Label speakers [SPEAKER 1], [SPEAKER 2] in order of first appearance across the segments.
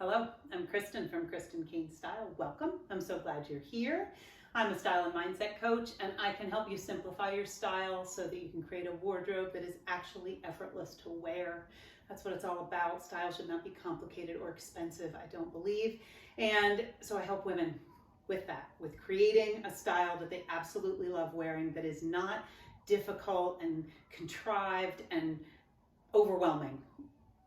[SPEAKER 1] Hello, I'm Kristen from Kristen Kane Style. Welcome. I'm so glad you're here. I'm a style and mindset coach, and I can help you simplify your style so that you can create a wardrobe that is actually effortless to wear. That's what it's all about. Style should not be complicated or expensive, I don't believe. And so I help women with that, with creating a style that they absolutely love wearing, that is not difficult and contrived and overwhelming.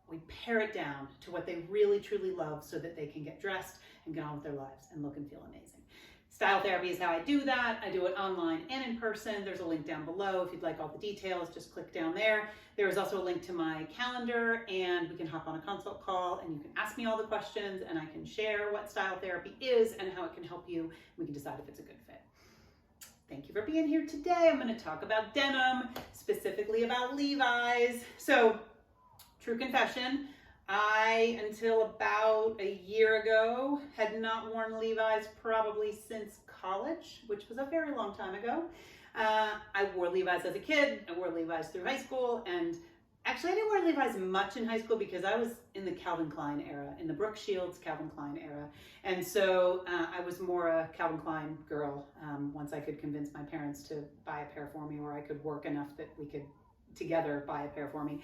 [SPEAKER 1] We pare it down to what they really truly love so that they can get dressed and get on with their lives and look and feel amazing. Style therapy is how I do that. I do it online and in person. There's a link down below. If you'd like all the details, just click down there. There is also a link to my calendar, and we can hop on a consult call and you can ask me all the questions and I can share what style therapy is and how it can help you. We can decide if it's a good fit. Thank you for being here today. I'm going to talk about denim, specifically about Levi's. So, true confession, I, until about a year ago, had not worn Levi's probably since college, which was a very long time ago. I wore Levi's as a kid. I wore Levi's through high school, and actually I didn't wear Levi's much in high school because I was in the Calvin Klein era, in the Brooke Shields Calvin Klein era. And so I was more a Calvin Klein girl once I could convince my parents to buy a pair for me, or I could work enough that we could together buy a pair for me.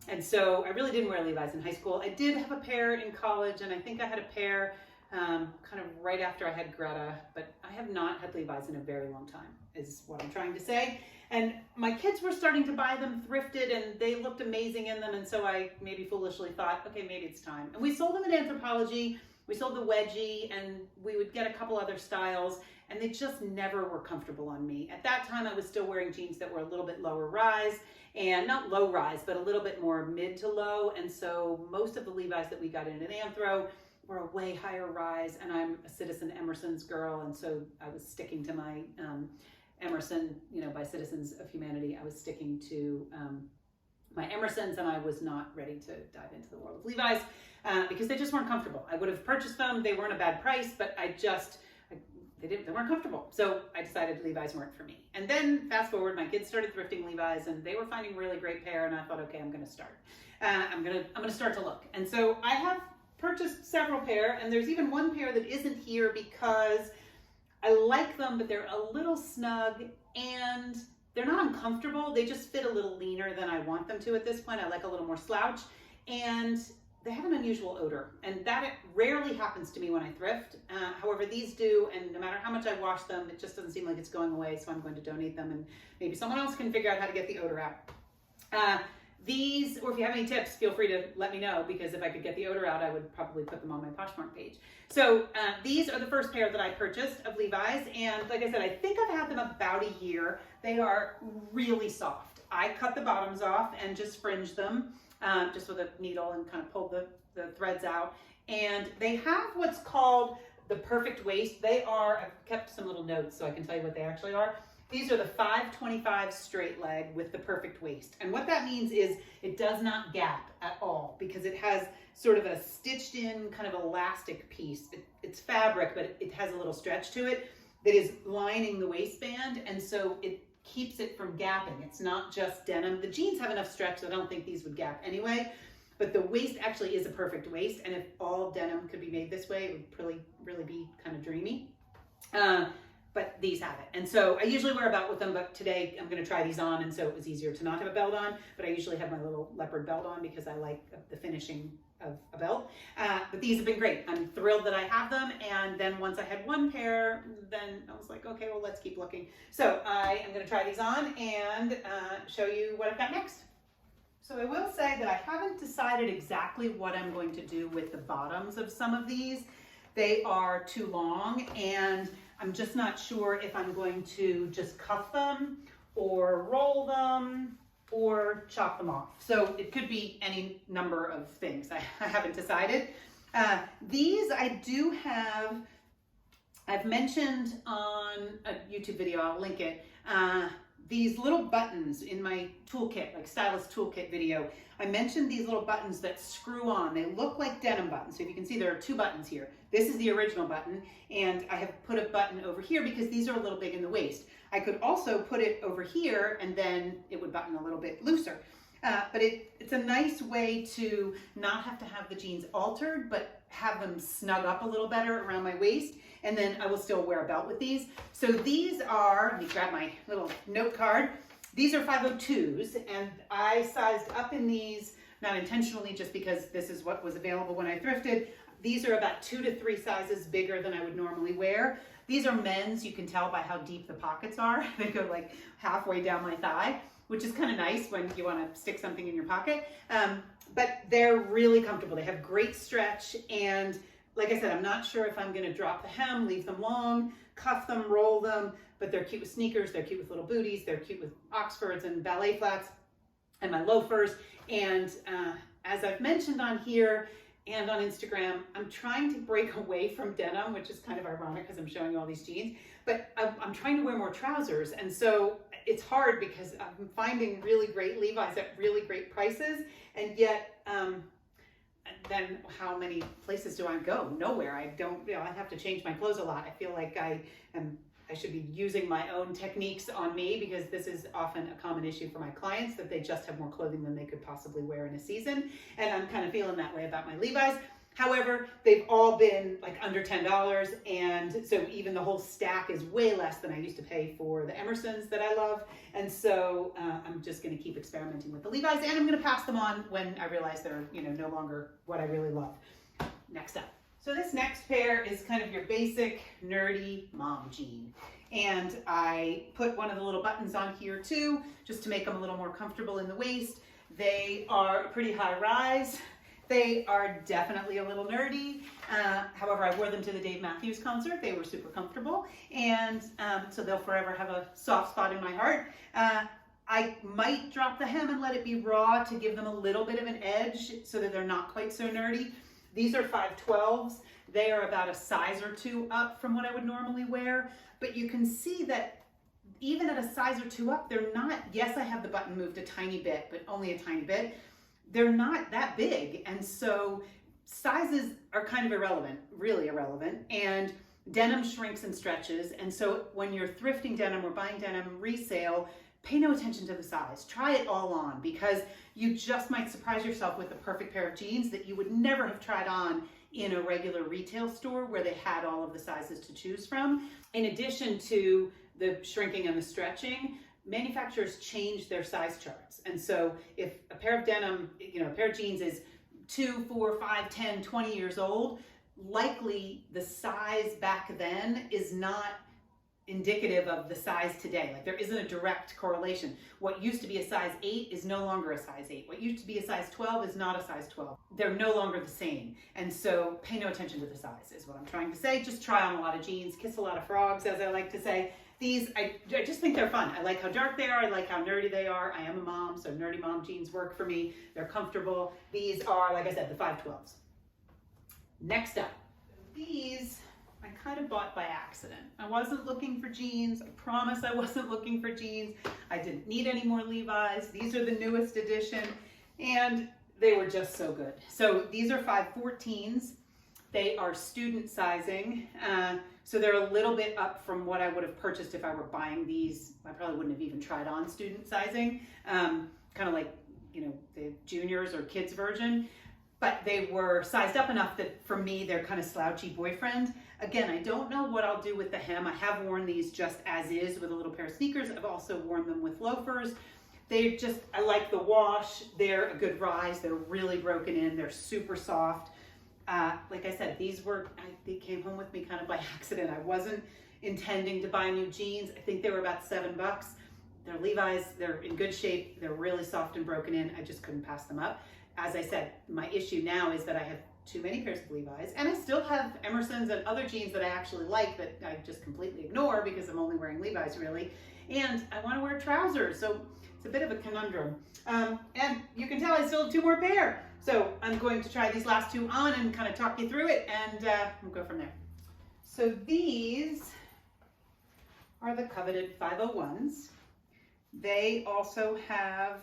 [SPEAKER 1] And so I really didn't wear Levi's in high school. I did have a pair in college, and I think I had a pair kind of right after I had Greta, but I have not had Levi's in a very long time, is what I'm trying to say. And my kids were starting to buy them thrifted, and they looked amazing in them, and so I maybe foolishly thought, okay, maybe it's time. And we sold them at Anthropologie. We sold the wedgie, and we would get a couple other styles, and they just never were comfortable on me. At that time, I was still wearing jeans that were a little bit lower rise, and not low rise, but a little bit more mid to low. And so most of the Levi's that we got in at Anthro were a way higher rise, and I'm a Citizen Emerson's girl, and so I was sticking to my Emerson, by Citizens of Humanity. I was sticking to my Emersons, and I was not ready to dive into the world of Levi's because they just weren't comfortable. I would have purchased them. They weren't a bad price, but they weren't comfortable. So I decided Levi's weren't for me. And then fast forward, my kids started thrifting Levi's, and they were finding a really great pair, and I thought, okay, I'm going to start. I'm going to start to look. And so I have purchased several pair, and there's even one pair that isn't here because I like them, but they're a little snug and they're not uncomfortable. They just fit a little leaner than I want them to at this point. I like a little more slouch, and they have an unusual odor, and that rarely happens to me when I thrift. However, these do, and no matter how much I wash them, it just doesn't seem like it's going away, so I'm going to donate them, and maybe someone else can figure out how to get the odor out. These, or if you have any tips, feel free to let me know, because if I could get the odor out, I would probably put them on my Poshmark page. So these are the first pair that I purchased of Levi's, and like I said, I think I've had them about a year. They are really soft. I cut the bottoms off and just fringed them, just with a needle, and kind of pulled the threads out. And they have what's called the perfect waist. I've kept some little notes so I can tell you what they actually are. These are the 525 straight leg with the perfect waist. And what that means is it does not gap at all, because it has sort of a stitched in kind of elastic piece. It's fabric, but it has a little stretch to it that is lining the waistband. And so it keeps it from gapping. It's not just denim. The jeans have enough stretch that I don't think these would gap anyway, but the waist actually is a perfect waist. And if all denim could be made this way, it would really be kind of dreamy. But these have it. And so I usually wear a belt with them, but today I'm going to try these on, and so it was easier to not have a belt on, but I usually have my little leopard belt on because I like the finishing of a belt. But these have been great. I'm thrilled that I have them, and then once I had one pair, then I was like, okay, well, let's keep looking. So I am going to try these on and show you what I've got next. So I will say that I haven't decided exactly what I'm going to do with the bottoms of some of these. They are too long, and I'm just not sure if I'm going to just cuff them or roll them or chop them off. So it could be any number of things. I haven't decided. These I do have, I've mentioned on a YouTube video, I'll link it, these little buttons in my toolkit, like stylist toolkit video. I mentioned these little buttons that screw on. They look like denim buttons. So if you can see, there are two buttons here. This is the original button, and I have put a button over here because these are a little big in the waist. I could also put it over here, and then it would button a little bit looser. but it's a nice way to not have to have the jeans altered, but have them snug up a little better around my waist. And then I will still wear a belt with these. So these are, let me grab my little note card. These are 502s, and I sized up in these, not intentionally, just because this is what was available when I thrifted. These are about 2 to 3 sizes bigger than I would normally wear. These are men's. You can tell by how deep the pockets are. They go like halfway down my thigh, which is kind of nice when you want to stick something in your pocket. But they're really comfortable. They have great stretch, and like I said, I'm not sure if I'm going to drop the hem, leave them long, cuff them, roll them, but they're cute with sneakers, they're cute with little booties, they're cute with Oxfords and ballet flats and my loafers. And as I've mentioned on here and on Instagram, I'm trying to break away from denim, which is kind of ironic because I'm showing you all these jeans, but I'm trying to wear more trousers. And so it's hard because I'm finding really great Levi's at really great prices, and yet then how many places do I go? Nowhere. I don't, I have to change my clothes a lot. I feel like I should be using my own techniques on me, because this is often a common issue for my clients, that they just have more clothing than they could possibly wear in a season. And I'm kind of feeling that way about my Levi's. However, they've all been like under $10, and so even the whole stack is way less than I used to pay for the Emersons that I love. And so I'm just going to keep experimenting with the Levi's, and I'm going to pass them on when I realize they're no longer what I really love. Next up. So this next pair is kind of your basic nerdy mom jean. And I put one of the little buttons on here too, just to make them a little more comfortable in the waist. They are pretty high rise. They are definitely a little nerdy. However, I wore them to the Dave Matthews concert. They were super comfortable. And so they'll forever have a soft spot in my heart. I might drop the hem and let it be raw to give them a little bit of an edge so that they're not quite so nerdy. These are 512s. They are about a size or 2 up from what I would normally wear. But you can see that even at a size or 2 up, they're not, yes, I have the button moved a tiny bit, but only a tiny bit. They're not that big. And so sizes are kind of irrelevant, really irrelevant. And denim shrinks and stretches. And so when you're thrifting denim or buying denim resale, pay no attention to the size. Try it all on, because you just might surprise yourself with the perfect pair of jeans that you would never have tried on in a regular retail store where they had all of the sizes to choose from. In addition to the shrinking and the stretching, manufacturers change their size charts. And so if a pair of denim, a pair of jeans is 2, 4, 5, 10, 20 years old, likely the size back then is not indicative of the size today. Like, there isn't a direct correlation. What used to be a size 8 is no longer a size 8. What used to be a size 12 is not a size 12. They're no longer the same. And so pay no attention to the size is what I'm trying to say. Just try on a lot of jeans, kiss a lot of frogs, as I like to say. These, I just think they're fun. I like how dark they are. I like how nerdy they are. I am a mom, so nerdy mom jeans work for me. They're comfortable. These are, like I said, the 512s. Next up, these I kind of bought by accident. I wasn't looking for jeans. I promise I wasn't looking for jeans. I didn't need any more Levi's. These are the newest edition, and they were just so good. So these are 514s. They are student sizing. So they're a little bit up from what I would have purchased if I were buying these. I probably wouldn't have even tried on student sizing, kind of like, the juniors or kids version. But they were sized up enough that for me, they're kind of slouchy boyfriend. Again, I don't know what I'll do with the hem. I have worn these just as is with a little pair of sneakers. I've also worn them with loafers. I like the wash. They're a good rise. They're really broken in. They're super soft. Like I said, they came home with me kind of by accident. I wasn't intending to buy new jeans. I think they were about $7. They're Levi's. They're in good shape. They're really soft and broken in. I just couldn't pass them up. As I said, my issue now is that I have too many pairs of Levi's, and I still have Emersons and other jeans that I actually like that I just completely ignore because I'm only wearing Levi's really, and I want to wear trousers, so it's a bit of a conundrum. And you can tell I still have 2 more pair, so I'm going to try these last 2 on and kind of talk you through it, and we'll go from there. So these are the coveted 501s. They also have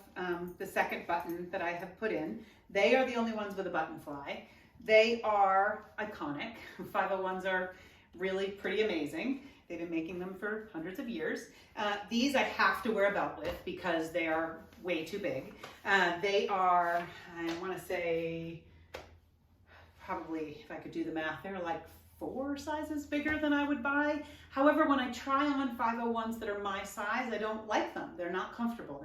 [SPEAKER 1] the second button that I have put in. They are the only ones with a button fly. They are iconic. 501s are really pretty amazing. They've been making them for hundreds of years. These I have to wear a belt with because they are way too big. They are, I want to say, probably, if I could do the math, they're like 4 sizes bigger than I would buy. However, when I try on 501s that are my size, I don't like them. They're not comfortable.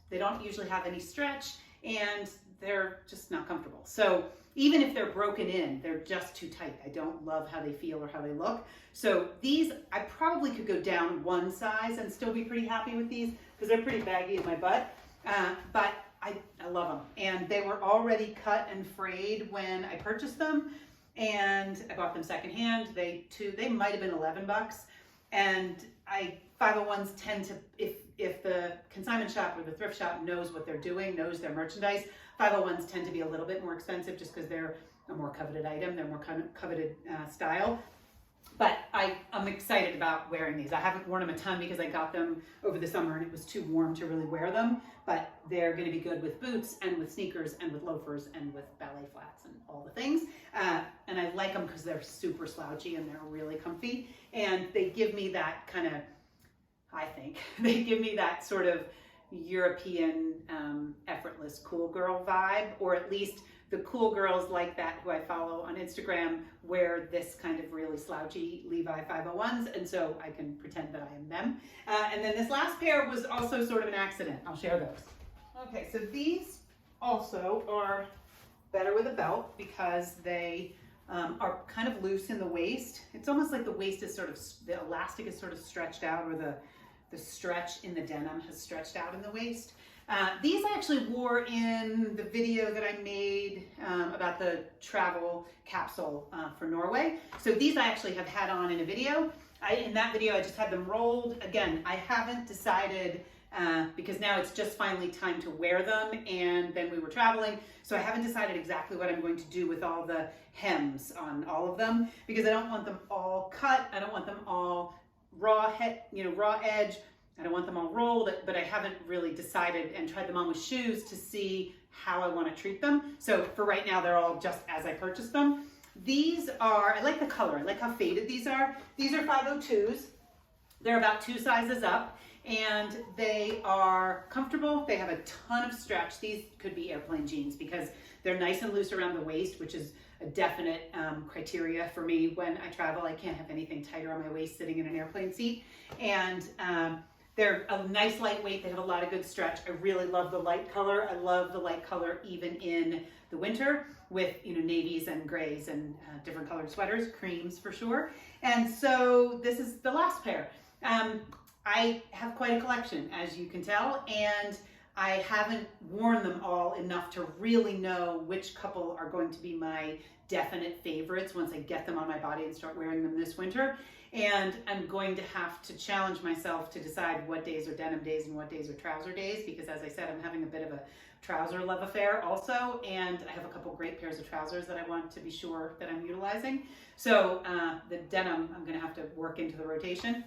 [SPEAKER 1] They don't usually have any stretch, and they're just not comfortable. So even if they're broken in, they're just too tight. I don't love how they feel or how they look. So these, I probably could go down 1 size and still be pretty happy with these because they're pretty baggy in my butt. But I love them. And they were already cut and frayed when I purchased them. And I bought them secondhand. They might have been $11. And 501s tend to, if the consignment shop or the thrift shop knows what they're doing, knows their merchandise, 501s tend to be a little bit more expensive just because they're a more coveted item, they're more coveted style. But I'm excited about wearing these. I haven't worn them a ton because I got them over the summer and it was too warm to really wear them, but they're gonna be good with boots and with sneakers and with loafers and with ballet flats and all the things. And I like them because they're super slouchy and they're really comfy. And they give me that kind of, I think, they give me that sort of European effortless cool girl vibe, or at least the cool girls like that who I follow on Instagram wear this kind of really slouchy Levi 501s, and so I can pretend that I am them. And then this last pair was also sort of an accident. I'll share those. Okay, so these also are better with a belt because they are kind of loose in the waist. It's almost like the waist is sort of, the elastic is sort of stretched out, or the stretch in the denim has stretched out in the waist. These I actually wore in the video that I made about the travel capsule for Norway. So these I actually have had on in a video. In that video I just had them rolled. Again, I haven't decided because now it's just finally time to wear them, and then we were traveling. So I haven't decided exactly what I'm going to do with all the hems on all of them, because I don't want them all cut. I don't want them all raw edge. I don't want them all rolled, but I haven't really decided and tried them on with shoes to see how I want to treat them. So for right now, they're all just as I purchased them. These are, I like the color. I like how faded these are. These are 502s. They're about 2 sizes up, and they are comfortable. They have a ton of stretch. These could be airplane jeans because they're nice and loose around the waist, which is a definite criteria for me when I travel. I can't have anything tighter on my waist sitting in an airplane seat. And they're a nice lightweight. They have a lot of good stretch. I really love the light color. I love the light color even in the winter with, you know, navies and grays and different colored sweaters, creams for sure. And so this is the last pair. I have quite a collection, as you can tell, and I haven't worn them all enough to really know which couple are going to be my definite favorites once I get them on my body and start wearing them this winter. And I'm going to have to challenge myself to decide what days are denim days and what days are trouser days, because as I said, I'm having a bit of a trouser love affair also, and I have a couple great pairs of trousers that I want to be sure that I'm utilizing. So the denim, I'm gonna have to work into the rotation,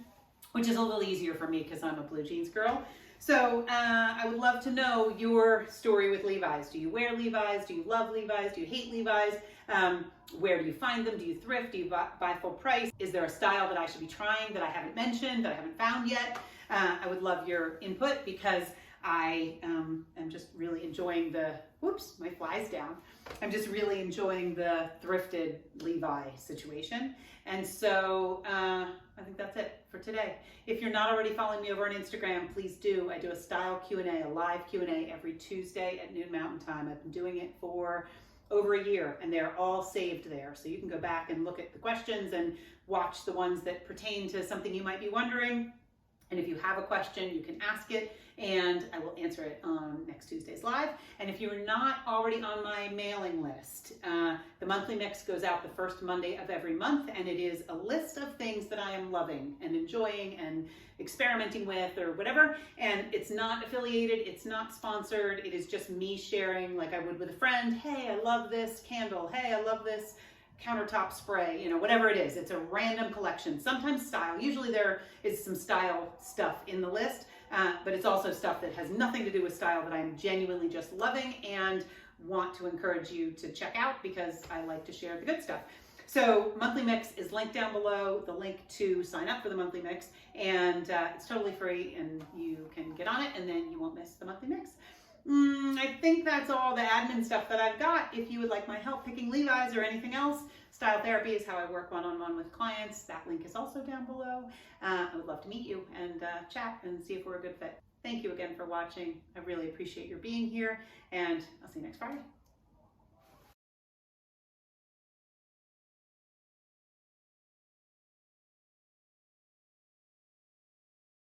[SPEAKER 1] which is a little easier for me because I'm a blue jeans girl. So I would love to know your story with Levi's. Do you wear Levi's? Do you love Levi's? Do you hate Levi's? Where do you find them? Do you thrift? Do you buy full price? Is there a style that I should be trying that I haven't mentioned, that I haven't found yet? I would love your input because I am just really enjoying the, whoops, my fly's down. I'm just really enjoying the thrifted Levi situation. And so I think that's it for today. If you're not already following me over on Instagram, please do. I do a style Q&A, a live Q&A every Tuesday at noon Mountain Time. I've been doing it for over a year, and they're all saved there. So you can go back and look at the questions and watch the ones that pertain to something you might be wondering. And if you have a question, you can ask it, and I will answer it on next Tuesday's live. And if you're not already on my mailing list, the monthly mix goes out the first Monday of every month, and it is a list of things that I am loving and enjoying and experimenting with or whatever. And it's not affiliated, it's not sponsored, it is just me sharing like I would with a friend. Hey, I love this candle. Hey, I love this countertop spray, you know, whatever it is. It's a random collection, sometimes style. Usually there is some style stuff in the list, but it's also stuff that has nothing to do with style that I'm genuinely just loving and want to encourage you to check out because I like to share the good stuff. So monthly mix is linked down below, the link to sign up for the monthly mix, and it's totally free and you can get on it and then you won't miss the monthly mix. I think that's all the admin stuff that I've got. If you would like my help picking Levi's or anything else, style therapy is how I work one-on-one with clients. That link is also down below. I would love to meet you and chat and see if we're a good fit. Thank you again for watching. I really appreciate your being here, and I'll see you next Friday.